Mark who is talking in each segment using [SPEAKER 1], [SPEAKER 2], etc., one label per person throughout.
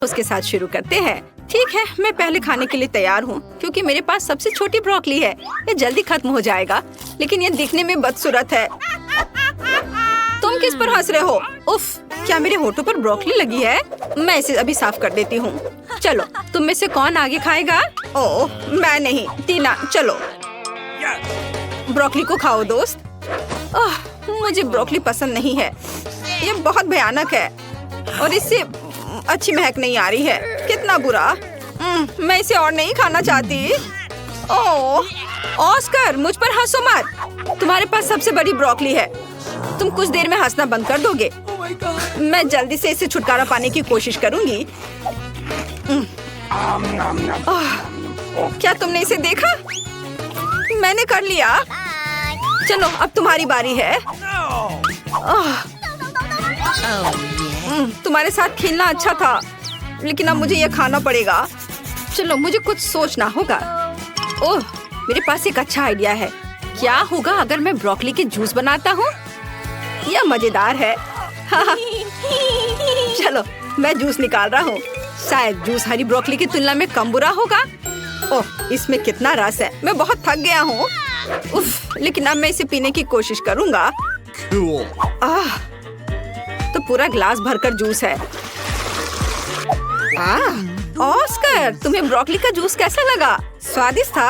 [SPEAKER 1] उसके साथ शुरू करते हैं। ठीक है, मैं पहले खाने के लिए तैयार हूँ क्योंकि मेरे पास सबसे छोटी ब्रोकली है। ये जल्दी खत्म हो जाएगा, लेकिन ये दिखने में बदसूरत है। तुम किस पर हंस रहे हो? उफ, क्या मेरे होठों पर ब्रोकली लगी है? मैं इसे अभी साफ कर देती हूँ। चलो, तुम में से कौन आगे खाएगा? ओह, मैं नहीं। टीना, चलो ब्रोकली को खाओ दोस्त। मुझे ब्रोकली पसंद नहीं है। ये बहुत भयानक है और इससे अच्छी महक नहीं आ रही है। कितना बुरा। मैं इसे और नहीं खाना चाहती। ओह, ऑस्कर, मुझ पर हंसो मत। तुम्हारे पास सबसे बड़ी ब्रोकली है। तुम कुछ देर में हंसना बंद कर दोगे? मैं जल्दी से इसे छुटकारा पाने की कोशिश करूंगी। क्या तुमने इसे देखा? मैंने कर लिया। चलो, अब तुम्हारी बारी है। तुम्हारे साथ खेलना अच्छा था, लेकिन अब मुझे यह खाना पड़ेगा। चलो, मुझे कुछ सोचना होगा। ओह, मेरे पास एक अच्छा आइडिया है। क्या होगा अगर मैं ब्रोकली के जूस बनाता हूँ? यह मजेदार है। चलो, मैं जूस निकाल रहा हूँ। शायद जूस हरी ब्रोकली की तुलना में कम बुरा होगा। ओह, इसमें कितना रस है। मैं बहुत थक गया हूँ। उफ, लेकिन अब मैं इसे पीने की कोशिश करूँगा। तो पूरा ग्लास भरकर जूस है। ऑस्कर, तुम्हें ब्रोकली का जूस कैसा लगा? स्वादिष्ट था?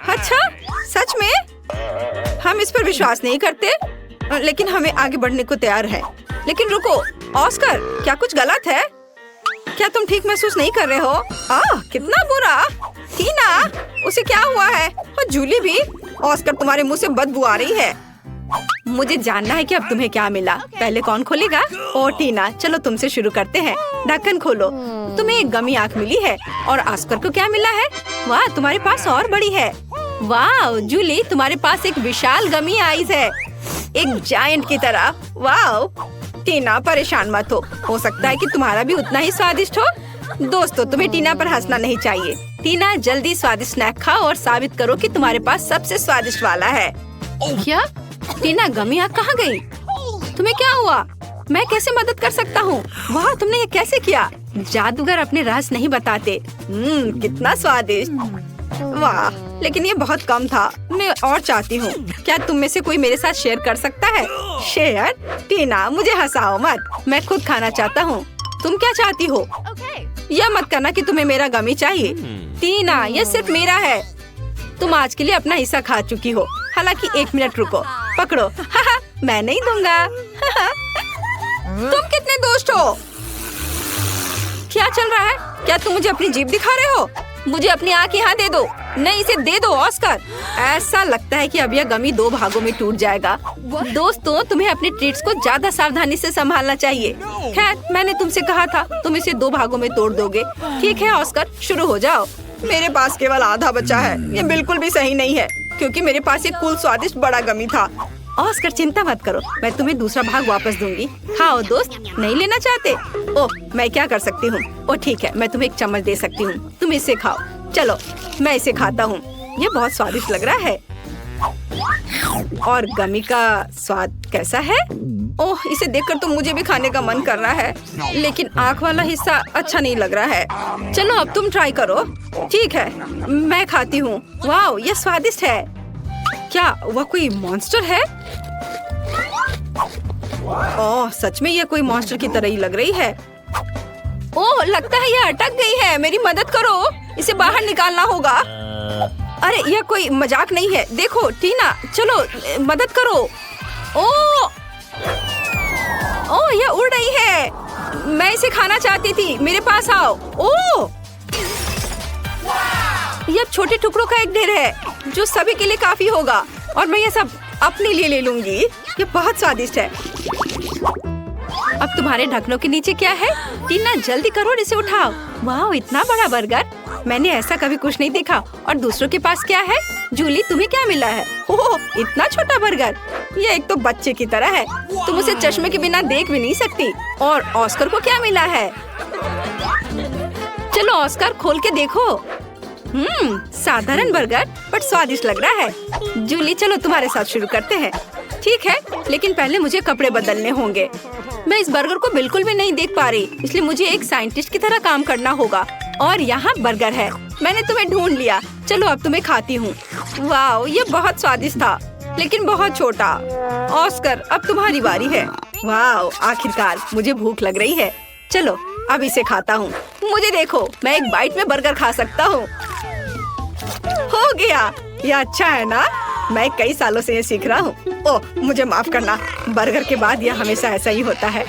[SPEAKER 1] अच्छा, सच में? हम इस पर विश्वास नहीं करते, लेकिन हमें आगे बढ़ने को तैयार है। लेकिन रुको, ऑस्कर, क्या कुछ गलत है? क्या तुम ठीक महसूस नहीं कर रहे हो? कितना बुरा। टीना, उसे क्या हुआ है? और जूली भी। ऑस्कर, तुम्हारे मुंह से बदबू आ रही है। मुझे जानना है कि अब तुम्हें क्या मिला। पहले कौन खोलेगा? ओ टीना, चलो तुमसे शुरू करते हैं। ढक्कन खोलो। तुम्हें एक गमी आंख मिली है। और ऑस्कर को क्या मिला है? वाह, तुम्हारे पास और बड़ी है। वाह जूली, तुम्हारे पास एक विशाल गमी आईज है, एक जायंट की तरह। वाह टीना, परेशान मत हो सकता है कि तुम्हारा भी उतना ही स्वादिष्ट हो। दोस्तों, तुम्हें टीना पर हंसना नहीं चाहिए। टीना, जल्दी स्वादिष्ट स्नैक खाओ और साबित करो कि तुम्हारे पास सबसे स्वादिष्ट वाला है। क्या? टीना, गमी आंख कहाँ गई? तुम्हें क्या हुआ? मैं कैसे मदद कर सकता हूँ? वाह, तुमने ये कैसे किया? जादूगर अपने रहस्य नहीं बताते। कितना स्वादिष्ट। वाह, लेकिन ये बहुत कम था। मैं और चाहती हूँ। क्या तुम में से कोई मेरे साथ शेयर कर सकता है? शेयर? टीना, मुझे हंसाओ मत। मैं खुद खाना चाहता हूँ। तुम क्या चाहती हो? यह मत करना कि तुम्हें मेरा गमी चाहिए। टीना, यह सिर्फ मेरा है। तुम आज के लिए अपना हिस्सा खा चुकी हो। हालांकि 1 मिनट रुको, पकड़ो। मैं नहीं दूंगा। तुम कितने दोस्त हो? क्या चल रहा है? क्या तुम मुझे अपनी जीभ दिखा रहे हो? मुझे अपनी आँख यहाँ दे दो। नहीं, इसे दे दो ऑस्कर। ऐसा लगता है कि अब यह गमी 2 भागों में टूट जाएगा। दोस्तों, तुम्हें अपने ट्रीट्स को ज्यादा सावधानी से संभालना चाहिए। खैर, मैंने तुमसे कहा था, तुम इसे 2 भागों में तोड़ दोगे। ठीक है ऑस्कर, शुरू हो जाओ। मेरे पास केवल आधा बचा है। ये बिल्कुल भी सही नहीं है, क्योंकि मेरे पास एक कुल स्वादिष्ट बड़ा गमी था। ऑस्कर, चिंता मत करो, मैं तुम्हें दूसरा भाग वापस दूंगी। खाओ दोस्त। नहीं लेना चाहते? ओह, मैं क्या कर सकती हूँ? ओह ठीक है, मैं तुम्हें एक चम्मच दे सकती हूँ। तुम इसे खाओ। चलो, मैं इसे खाता हूँ। ये बहुत स्वादिष्ट लग रहा है। और गमी का स्वाद कैसा है? ओह, इसे देखकर तो मुझे भी खाने का मन कर रहा है, लेकिन आँख वाला हिस्सा अच्छा नहीं लग रहा है। चलो, अब तुम ट्राई करो। ठीक है, मैं खाती हूँ। वाह, ये स्वादिष्ट है। क्या वह कोई मॉन्स्टर है? ओह, सच में ये कोई मॉन्स्टर की तरह ही लग रही है। ओह, लगता है ये अटक गई है। मेरी मदद करो, इसे बाहर निकालना होगा। अरे, यह कोई मजाक नहीं है। देखो टीना, चलो मदद करो। ओह, यह उड़ रही है। मैं इसे खाना चाहती थी। मेरे पास आओ। ओह, यह छोटे टुकड़ों का एक ढेर है जो सभी के लिए काफी होगा, और मैं यह सब अपने लिए ले लूंगी। ये बहुत स्वादिष्ट है। अब तुम्हारे ढक्कनों के नीचे क्या है? टीना, जल्दी करो और इसे उठाओ। वाह, इतना बड़ा बर्गर, मैंने ऐसा कभी कुछ नहीं देखा। और दूसरों के पास क्या है? जूली, तुम्हें क्या मिला है? ओह, इतना छोटा बर्गर। ये एक तो बच्चे की तरह है। तुम उसे चश्मे के बिना देख भी नहीं सकती। और ऑस्कर को क्या मिला है? चलो ऑस्कर, खोल के देखो। साधारण बर्गर, बट स्वादिष्ट लग रहा है। जूली, चलो तुम्हारे साथ शुरू करते हैं। ठीक है, लेकिन पहले मुझे कपड़े बदलने होंगे। मैं इस बर्गर को बिल्कुल भी नहीं देख पा रही, इसलिए मुझे एक साइंटिस्ट की तरह काम करना होगा। और यहाँ बर्गर है, मैंने तुम्हें ढूंढ लिया। चलो अब तुम्हें खाती हूँ। वाह, ये बहुत स्वादिष्ट था, लेकिन बहुत छोटा। ऑस्कर, अब तुम्हारी बारी है। वाह, आखिरकार मुझे भूख लग रही है। चलो अब इसे खाता हूँ। मुझे देखो, मैं एक बाइट में बर्गर खा सकता हूँ। हो गया, ये अच्छा है ना? मैं कई सालों से ये सीख रहा हूँ। ओह, मुझे माफ करना, बर्गर के बाद यह हमेशा ऐसा ही होता है।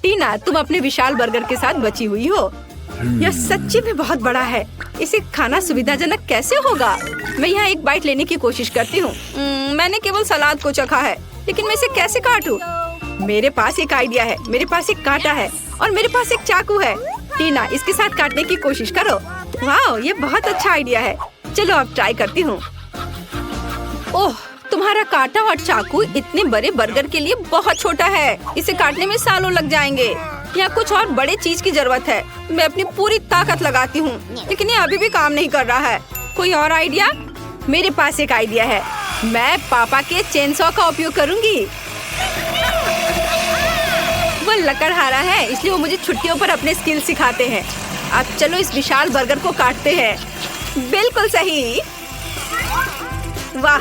[SPEAKER 1] टीना, तुम अपने विशाल बर्गर के साथ बची हुई हो। यह सच्ची में बहुत बड़ा है। इसे खाना सुविधाजनक कैसे होगा? मैं यहाँ एक बाइट लेने की कोशिश करती हूँ। मैंने केवल सलाद को चखा है, लेकिन मैं इसे कैसे काटूं? मेरे पास एक आइडिया है। मेरे पास एक कांटा है और मेरे पास एक चाकू है। टीना, इसके साथ काटने की कोशिश करो। वाह, ये बहुत अच्छा आइडिया है। चलो अब ट्राई करती हूँ। ओह, तुम्हारा कांटा और चाकू इतने बड़े बर्गर के लिए बहुत छोटा है। इसे काटने में सालों लग जाएंगे। यहाँ कुछ और बड़े चीज की जरूरत है। मैं अपनी पूरी ताकत लगाती हूँ, लेकिन ये अभी भी काम नहीं कर रहा है। कोई और आइडिया? मेरे पास एक आइडिया है। मैं पापा के चेनसॉ का उपयोग करूँगी। वो लकड़हारा है, इसलिए वो मुझे छुट्टियों पर अपने स्किल सिखाते हैं। अब चलो इस विशाल बर्गर को काटते हैं। बिल्कुल सही। वाह,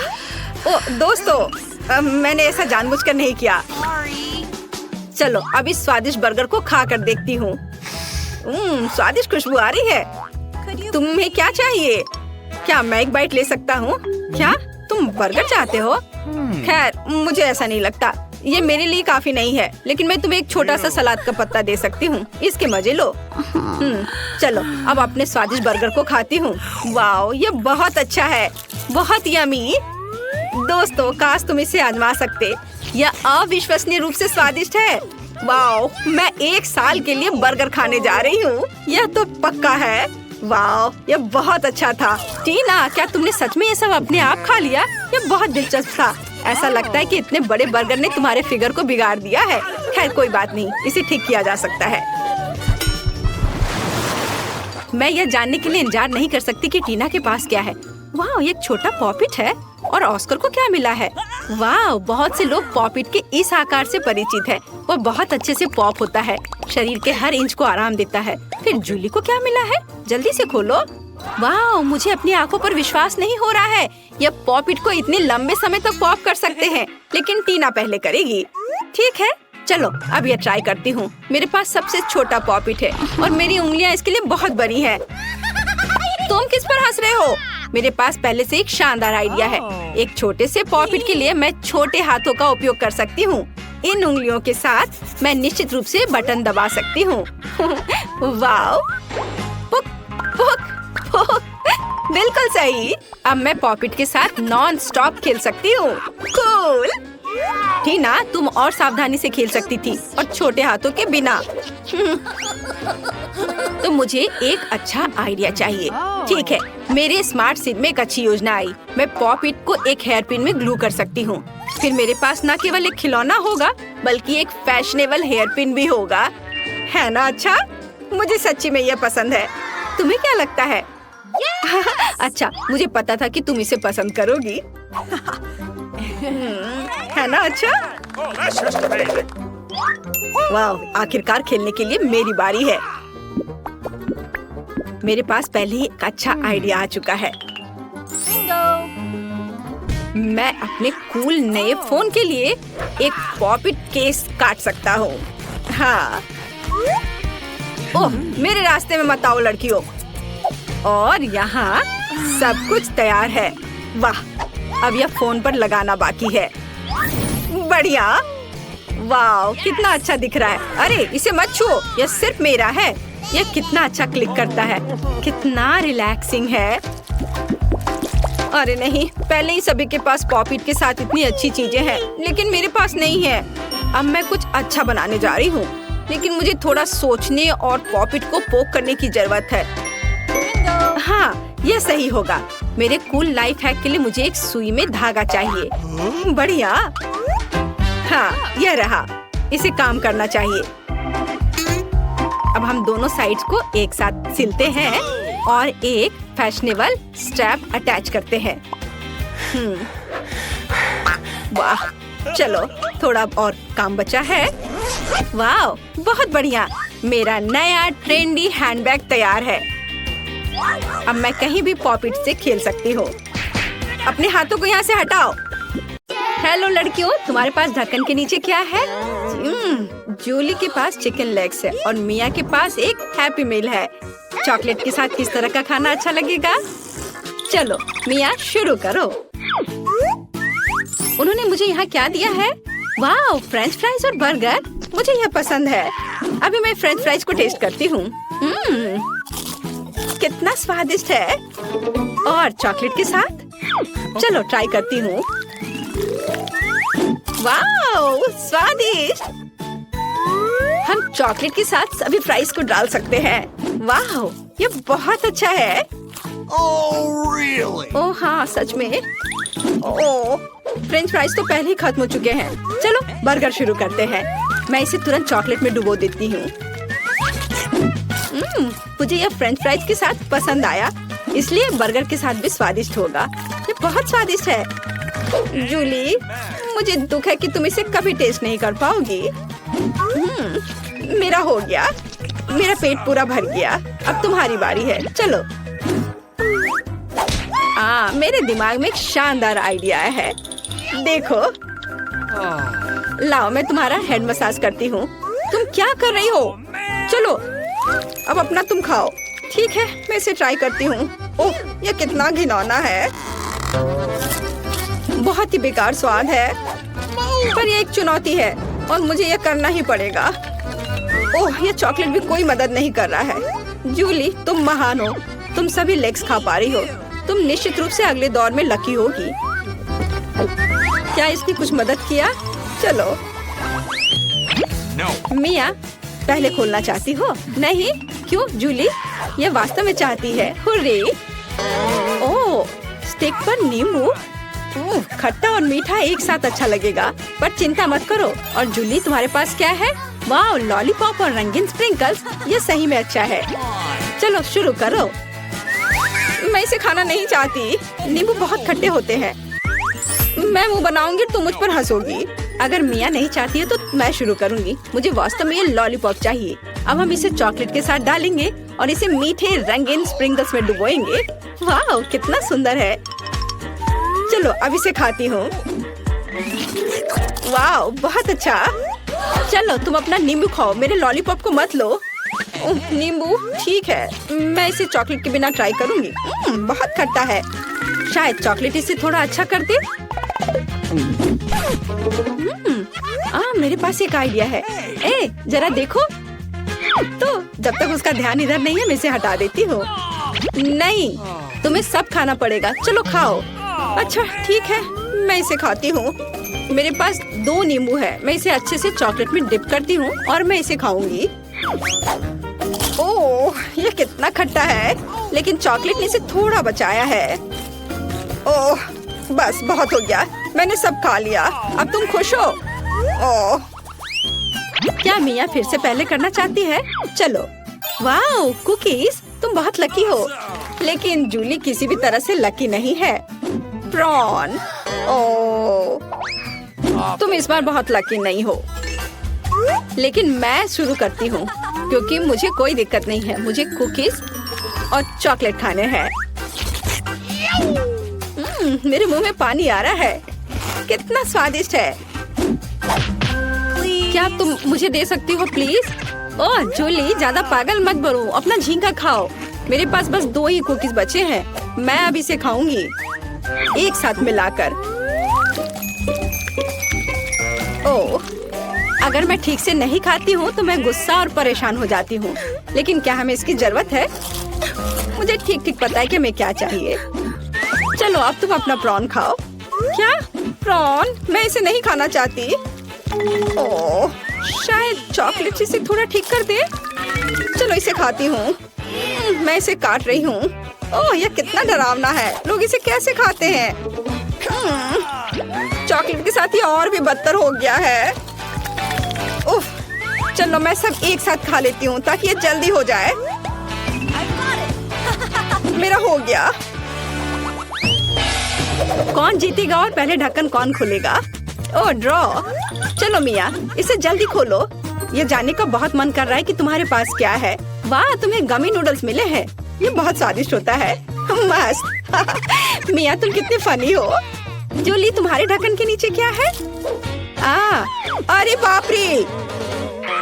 [SPEAKER 1] ओ दोस्तों, मैंने ऐसा जानबूझकर नहीं किया। चलो अब इस स्वादिष्ट बर्गर को खा कर देखती हूँ। स्वादिष्ट खुशबू आ रही है। तुम्हें क्या चाहिए? क्या मैं एक बाइट ले सकता हूँ? क्या तुम बर्गर चाहते हो? खैर, मुझे ऐसा नहीं लगता। ये मेरे लिए काफी नहीं है, लेकिन मैं तुम्हें एक छोटा सा सलाद का पत्ता दे सकती हूँ। इसके मजे लो। चलो अब अपने स्वादिष्ट बर्गर को खाती हूँ। वाह, ये बहुत अच्छा है, बहुत यमी। दोस्तों, काश तुम इसे आजमा सकते। यह अविश्वसनीय रूप से स्वादिष्ट है। वाह, मैं 1 साल के लिए बर्गर खाने जा रही हूँ। यह तो पक्का है। वाह, यह बहुत अच्छा था। टीना, क्या तुमने सच में ये सब अपने आप खा लिया? यह बहुत दिलचस्प था। ऐसा लगता है कि इतने बड़े बर्गर ने तुम्हारे फिगर को बिगाड़ दिया है। खैर कोई बात नहीं, इसे ठीक किया जा सकता है। मैं यह जानने के लिए इंतजार नहीं कर सकती कि टीना के पास क्या है। वाह, एक छोटा पॉपिट है। और ऑस्कर को क्या मिला है? वाह, बहुत से लोग पॉपिट के इस आकार से परिचित हैं। वो बहुत अच्छे से पॉप होता है, शरीर के हर इंच को आराम देता है। फिर जूली को क्या मिला है? जल्दी से खोलो। वाह, मुझे अपनी आंखों पर विश्वास नहीं हो रहा है। यह पॉपिट को इतने लंबे समय तक पॉप कर सकते हैं, लेकिन टीना पहले करेगी। ठीक है, चलो अब यह ट्राई करती हूँ। मेरे पास सबसे छोटा पॉपिट है और मेरी उंगलियाँ इसके लिए बहुत बड़ी हैं। तुम किस पर हंस रहे हो? मेरे पास पहले से एक शानदार आइडिया है। एक छोटे से पॉपिट के लिए मैं छोटे हाथों का उपयोग कर सकती हूँ। इन उंगलियों के साथ मैं निश्चित रूप से बटन दबा सकती हूँ। वाह, पुक पुक पुक, बिल्कुल सही। अब मैं पॉपिट के साथ नॉन स्टॉप खेल सकती हूँ। कूल। टीना, तुम और सावधानी से खेल सकती थी और छोटे हाथों के बिना। तो मुझे एक अच्छा आइडिया चाहिए। ठीक है, मेरे स्मार्ट सिर में एक अच्छी योजना आई। मैं पॉपिट को एक हेयर पिन में ग्लू कर सकती हूँ। फिर मेरे पास न केवल एक खिलौना होगा, बल्कि एक फैशनेबल हेयर पिन भी होगा। है ना अच्छा? मुझे सच्ची में यह पसंद है। तुम्हें क्या लगता है? अच्छा, मुझे पता था कि तुम इसे पसंद करोगी। है ना अच्छा? वाह, आखिरकार खेलने के लिए मेरी बारी है। मेरे पास पहले ही एक अच्छा आइडिया आ चुका है। मैं अपने कूल नए फोन के लिए एक पॉपिट केस काट सकता हूँ। हाँ। ओह, मेरे रास्ते में मत आओ लड़कियों। और यहाँ सब कुछ तैयार है। वाह, अब यह फोन पर लगाना बाकी है। बढ़िया। वाह, कितना अच्छा दिख रहा है। अरे इसे मत छुओ, यह सिर्फ मेरा है। यह कितना अच्छा क्लिक करता है, कितना रिलैक्सिंग है। अरे नहीं, पहले ही सभी के पास पॉपिट के साथ इतनी अच्छी चीजें हैं, लेकिन मेरे पास नहीं है। अब मैं कुछ अच्छा बनाने जा रही हूँ, लेकिन मुझे थोड़ा सोचने और पॉपिट को पोक करने की जरूरत है। हाँ, यह सही होगा। मेरे कूल लाइफ हैक के लिए मुझे एक सुई में धागा चाहिए। बढ़िया। हाँ, यह रहा। इसे काम करना चाहिए। अब हम दोनों साइड्स को एक साथ सिलते हैं और एक फैशनेबल स्ट्रैप अटैच करते हैं। वाह, चलो थोड़ा और काम बचा है। वाह, बहुत बढ़िया। मेरा नया ट्रेंडी हैंडबैग तैयार है। अब मैं कहीं भी पॉपिट से खेल सकती हूँ। अपने हाथों को यहाँ से हटाओ। हेलो लड़कियों, तुम्हारे पास ढक्कन के नीचे क्या है? जूली के पास चिकन लेग्स है और मिया के पास एक हैप्पी मील है। चॉकलेट के साथ किस तरह का खाना अच्छा लगेगा? चलो मिया, शुरू करो। उन्होंने मुझे यहाँ क्या दिया है? वाह, फ्रेंच फ्राइज और बर्गर। मुझे यह पसंद है। अभी मैं फ्रेंच फ्राइज को टेस्ट करती हूँ। कितना स्वादिष्ट है। और चॉकलेट के साथ? चलो ट्राई करती हूँ। वाह, स्वादिष्ट। हम चॉकलेट के साथ सभी फ्राइज को डाल सकते हैं। वाह, ये बहुत अच्छा है। ओह हाँ, सच में। ओह, फ्रेंच फ्राइज तो पहले ही खत्म हो चुके हैं। चलो बर्गर शुरू करते हैं। मैं इसे तुरंत चॉकलेट में डुबो देती हूँ। मुझे यह फ्रेंच फ्राइज के साथ पसंद आया, इसलिए बर्गर के साथ भी स्वादिष्ट होगा। ये बहुत स्वादिष्ट है। जूली, मुझे दुख है कि तुम इसे कभी टेस्ट नहीं कर पाओगी। मेरा हो गया। मेरा पेट पूरा भर गया। अब तुम्हारी बारी है। चलो। मेरे दिमाग में एक शानदार आइडिया है। देखो, लाओ मैं तुम्हारा हेड मसाज करती हूँ। तुम क्या कर रही हो? चलो अब अपना तुम खाओ। ठीक है, मैं इसे ट्राई करती हूँ। ओह, यह कितना घिनौना है। बहुत ही बेकार स्वाद है, पर यह एक चुनौती है और मुझे यह करना ही पड़ेगा। ओह, यह चॉकलेट भी कोई मदद नहीं कर रहा है। जूली, तुम महान हो। तुम सभी लेग्स खा पा रही हो। तुम निश्चित रूप से अगले दौर में लकी होगी। क्या इसकी कुछ मदद किया? चलो। मिया, पहले खोलना चाहती हो? नहीं? क्यों जूली? यह वास्तव में चाहती है। हुर्रे! ओह, स्टिक पर नींबू। खट्टा और मीठा एक साथ अच्छा लगेगा, पर चिंता मत करो। और जूली, तुम्हारे पास क्या है? वाह, लॉलीपॉप और रंगीन स्प्रिंकल्स। ये सही में अच्छा है। चलो शुरू करो। मैं इसे खाना नहीं चाहती। नींबू बहुत खट्टे होते हैं। मैं मुंह बनाऊंगी, तुम मुझ पर हंसोगी। अगर मिया नहीं चाहती है तो मैं शुरू करूंगी। मुझे वास्तव में ये लॉलीपॉप चाहिए। अब हम इसे चॉकलेट के साथ डालेंगे और इसे मीठे रंगीन स्प्रिंकल्स में डुबोएंगे। वाह, कितना सुंदर है। चलो अब इसे खाती हूँ। वाह, बहुत अच्छा। चलो तुम अपना नींबू खाओ, मेरे लॉलीपॉप को मत लो। नींबू ठीक है, मैं इसे चॉकलेट के बिना ट्राई करूंगी। बहुत खट्टा है। शायद चॉकलेट इसे थोड़ा अच्छा कर दे। मेरे पास एक आइडिया है। जरा देखो। तो जब तक उसका ध्यान इधर नहीं है, मैं इसे हटा देती हूँ। नहीं, तुम्हें सब खाना पड़ेगा। चलो खाओ। अच्छा ठीक है, मैं इसे खाती हूँ। मेरे पास 2 नींबू है। मैं इसे अच्छे से चॉकलेट में डिप करती हूँ और मैं इसे खाऊंगी। ओह, ये कितना खट्टा है, लेकिन चॉकलेट ने इसे थोड़ा बचाया है। ओह, बस बहुत हो गया। मैंने सब खा लिया। अब तुम खुश हो? ओह, क्या मिया फिर से पहले करना चाहती है? चलो। वाह, कुकीज, तुम बहुत लकी हो। लेकिन जूली किसी भी तरह से लकी नहीं है। प्रॉन। ओह, तुम इस बार बहुत लकी नहीं हो। लेकिन मैं शुरू करती हूँ, क्योंकि मुझे कोई दिक्कत नहीं है। मुझे कुकीज और चॉकलेट खाने हैं। मेरे मुंह में पानी आ रहा है। कितना स्वादिष्ट है। क्या तुम मुझे दे सकती हो प्लीज? ओह जूली, ज्यादा पागल मत बनो। अपना झींगा खाओ। मेरे पास बस 2 ही कुकीज बचे हैं। मैं अब इसे खाऊंगी एक साथ मिलाकर। ओह, अगर मैं ठीक से नहीं खाती हूँ तो मैं गुस्सा और परेशान हो जाती हूँ। लेकिन क्या हमें इसकी जरूरत है? मुझे ठीक ठीक पता है कि हमें क्या चाहिए। चलो अब तुम अपना प्रॉन खाओ। क्या प्रॉन? मैं इसे नहीं खाना चाहती। ओह, शायद चॉकलेट इसे थोड़ा ठीक कर दे। चलो इसे खाती हूँ। मैं इसे काट रही हूँ। ओह, यह कितना डरावना है। लोग इसे कैसे खाते हैं? चॉकलेट के साथ ये और भी बदतर हो गया है। उफ, चलो मैं सब एक साथ खा लेती हूँ ताकि ये जल्दी हो जाए। मेरा हो गया। कौन जीतेगा और पहले ढक्कन कौन खोलेगा? ओह ड्रॉ। चलो मिया, इसे जल्दी खोलो। ये जानने का बहुत मन कर रहा है कि तुम्हारे पास क्या है। वाह, तुम्हें गमी नूडल्स मिले हैं। ये बहुत स्वादिष्ट होता है। मस्त। मिया, तुम कितनी फनी हो। जूली, तुम्हारे ढक्कन के नीचे क्या है? अरे बाप रे,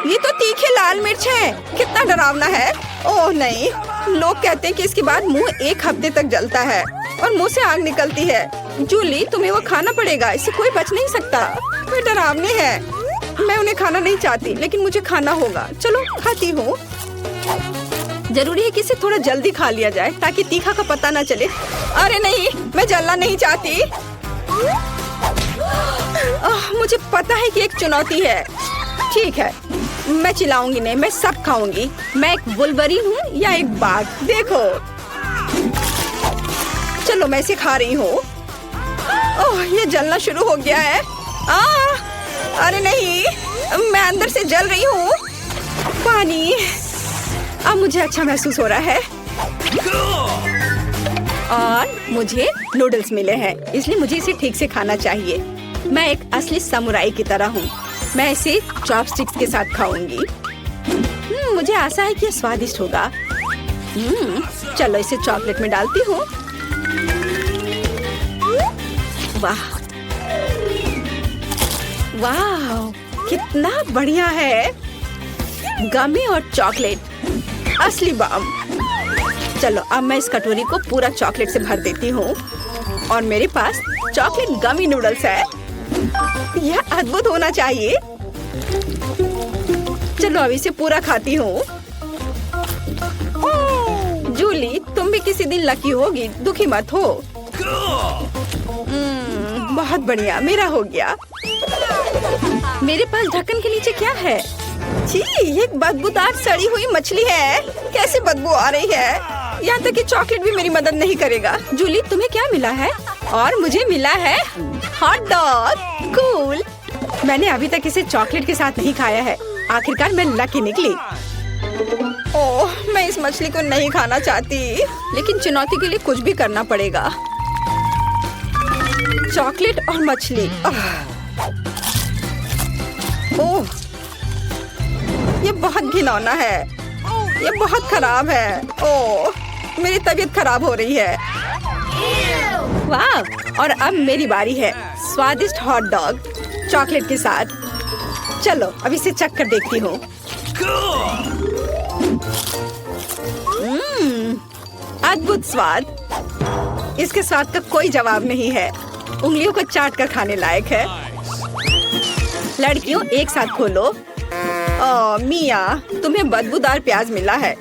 [SPEAKER 1] ये तो तीखे लाल मिर्च है। कितना डरावना है। ओह नहीं, लोग कहते हैं कि इसके बाद मुंह 1 हफ्ते तक जलता है और मुंह से आग निकलती है। जूली, तुम्हें वो खाना पड़ेगा, इससे कोई बच नहीं सकता। वे डरावने हैं। मैं उन्हें खाना नहीं चाहती, लेकिन मुझे खाना होगा। चलो खाती हूँ। जरूरी है कि इसे थोड़ा जल्दी खा लिया जाए ताकि तीखा का पता ना चले। अरे नहीं, मैं जलना नहीं चाहती। मुझे पता है कि एक चुनौती है। ठीक है, मैं चिल्लाऊंगी नहीं, मैं सब खाऊंगी। मैं एक वुल्वरीन हूँ या एक बाघ, देखो। चलो मैं इसे खा रही हूँ। ओह, ये जलना शुरू हो गया है। अरे नहीं, मैं अंदर से जल रही हूँ। पानी। अब मुझे अच्छा महसूस हो रहा है और मुझे नूडल्स मिले हैं, इसलिए मुझे इसे ठीक से खाना चाहिए। मैं एक असली समुराई की तरह हूँ। मैं इसे चॉपस्टिक्स के साथ खाऊंगी। मुझे आशा है कि यह स्वादिष्ट होगा। चलो इसे चॉकलेट में डालती हूँ। वाह वाह, कितना बढ़िया है। गमी और चॉकलेट, असली बम। चलो अब मैं इस कटोरी को पूरा चॉकलेट से भर देती हूँ और मेरे पास चॉकलेट गमी नूडल्स है। यह अद्भुत होना चाहिए। चलो अब इसे पूरा खाती हूँ। जूली, तुम भी किसी दिन लकी होगी, दुखी मत हो। बहुत बढ़िया, मेरा हो गया। मेरे पास ढक्कन के नीचे क्या है? छी, ये एक बदबूदार सड़ी हुई मछली है। कैसे बदबू आ रही है। यहाँ तक कि चॉकलेट भी मेरी मदद नहीं करेगा। जूली, तुम्हें क्या मिला है? और मुझे मिला है हॉट डॉग। कूल। मैंने अभी तक इसे चॉकलेट के साथ नहीं खाया है। आखिरकार मैं लकी निकली। ओह, मैं इस मछली को नहीं खाना चाहती, लेकिन चुनौती के लिए कुछ भी करना पड़ेगा। चॉकलेट और मछली। ओह, ये बहुत घिनौना है। ये बहुत खराब है। ओह, मेरी तबीयत खराब हो रही है। वाह, और अब मेरी बारी है। स्वादिष्ट हॉट डॉग चॉकलेट के साथ। चलो अब इसे चख कर देखती हूँ। अद्भुत स्वाद। इसके स्वाद का कोई जवाब नहीं है। उंगलियों को चाट कर खाने लायक है। लड़कियों, एक साथ खोलो। ओह मिया, तुम्हें बदबूदार प्याज मिला है।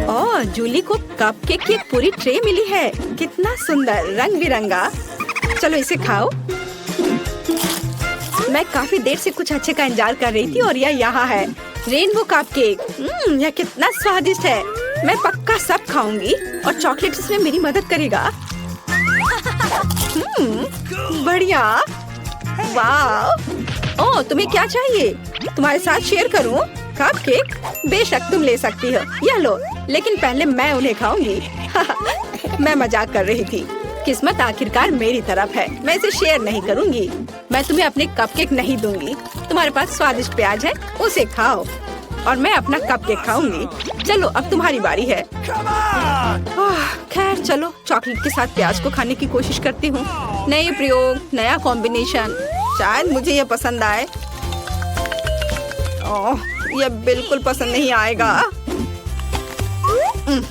[SPEAKER 1] ओह, जूली को कपकेक की एक पूरी ट्रे मिली है। कितना सुंदर, रंग बिरंगा। चलो इसे खाओ। मैं काफी देर से कुछ अच्छे का इंतजार कर रही थी और यह यहाँ है, रेनबो कपकेक। यह कितना स्वादिष्ट है। मैं पक्का सब खाऊंगी और चॉकलेट इसमें मेरी मदद करेगा। बढ़िया। वाह। ओह, तुम्हें क्या चाहिए? तुम्हारे साथ शेयर करूं? कपकेक? बेशक तुम ले सकती हो। यह लो, लेकिन पहले मैं उन्हें खाऊंगी। मैं मजाक कर रही थी। किस्मत आखिरकार मेरी तरफ है। मैं इसे शेयर नहीं करूंगी। मैं तुम्हें अपने कपकेक नहीं दूंगी। तुम्हारे पास स्वादिष्ट प्याज है, उसे खाओ और मैं अपना कपकेक खाऊंगी। चलो अब तुम्हारी बारी है। खैर चलो, चॉकलेट के साथ प्याज को खाने की कोशिश करती हूँ। नए प्रयोग, नया कॉम्बिनेशन। शायद मुझे यह पसंद आए। ओह, यह बिल्कुल पसंद नहीं आएगा।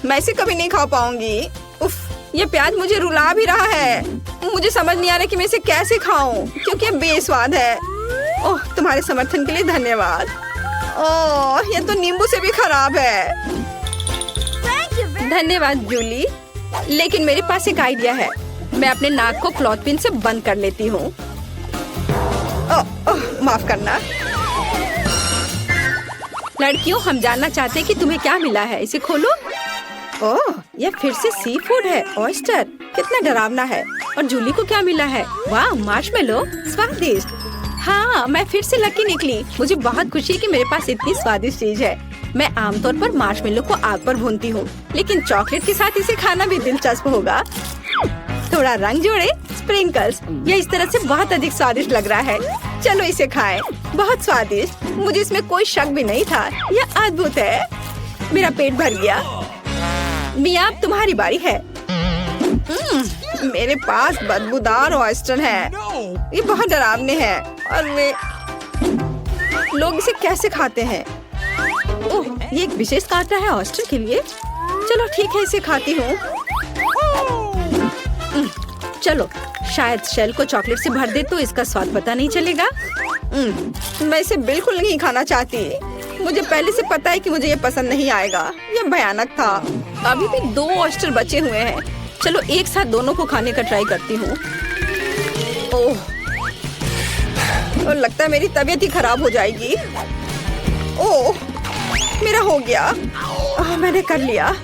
[SPEAKER 1] मैं इसे कभी नहीं खा पाऊंगी। उफ, ये प्याज मुझे रुला भी रहा है। मुझे समझ नहीं आ रहा कि मैं इसे कैसे खाऊं, क्योंकि ये बेस्वाद है। ओह, तुम्हारे समर्थन के लिए धन्यवाद। ओह, ये तो नींबू से भी खराब है। धन्यवाद जूली, लेकिन मेरे पास एक आइडिया है। मैं अपने नाक को क्लॉथ पिन से बंद कर लेती हूँ। माफ करना। लड़कियों, हम जानना चाहते हैं कि तुम्हें क्या मिला है। इसे खोलो। ओह, यह फिर से सी फूड है। ऑयस्टर। कितना डरावना है। और जूली को क्या मिला है? वाह, मार्शमेलो। स्वादिष्ट। हाँ, मैं फिर से लकी निकली। मुझे बहुत खुशी है कि मेरे पास इतनी स्वादिष्ट चीज है। मैं आमतौर पर मार्शमेलो को आग पर भूनती हूँ, लेकिन चॉकलेट के साथ इसे खाना भी दिलचस्प होगा। थोड़ा रंग जोड़े, स्प्रिंकल्स। यह इस तरह से बहुत अधिक स्वादिष्ट लग रहा है। चलो इसे खाएं। बहुत स्वादिष्ट, मुझे इसमें कोई शक भी नहीं था। यह अद्भुत है। मेरा पेट भर गया। मिया, अब तुम्हारी बारी है। मेरे पास बदबूदार ऑयस्टर है। ये बहुत डरावने हैं और वे लोग इसे कैसे खाते हैं? ओह, ये एक विशेष काटा है ऑयस्टर के लिए। चलो ठीक है, इसे खाती हूँ। चलो, शायद शेल को चॉकलेट से भर दे तो इसका स्वाद पता नहीं चलेगा। मैं इसे बिल्कुल नहीं खाना चाहती। मुझे पहले से पता है कि मुझे ये पसंद नहीं आएगा। ये भयानक था। अभी भी 2 ऑयस्टर बचे हुए हैं। चलो एक साथ दोनों को खाने का ट्राई करती हूँ। ओह, और लगता है मेरी तबीयत ही खराब हो जाएगी। ओह, मेरा हो गया। मैंने कर लिया।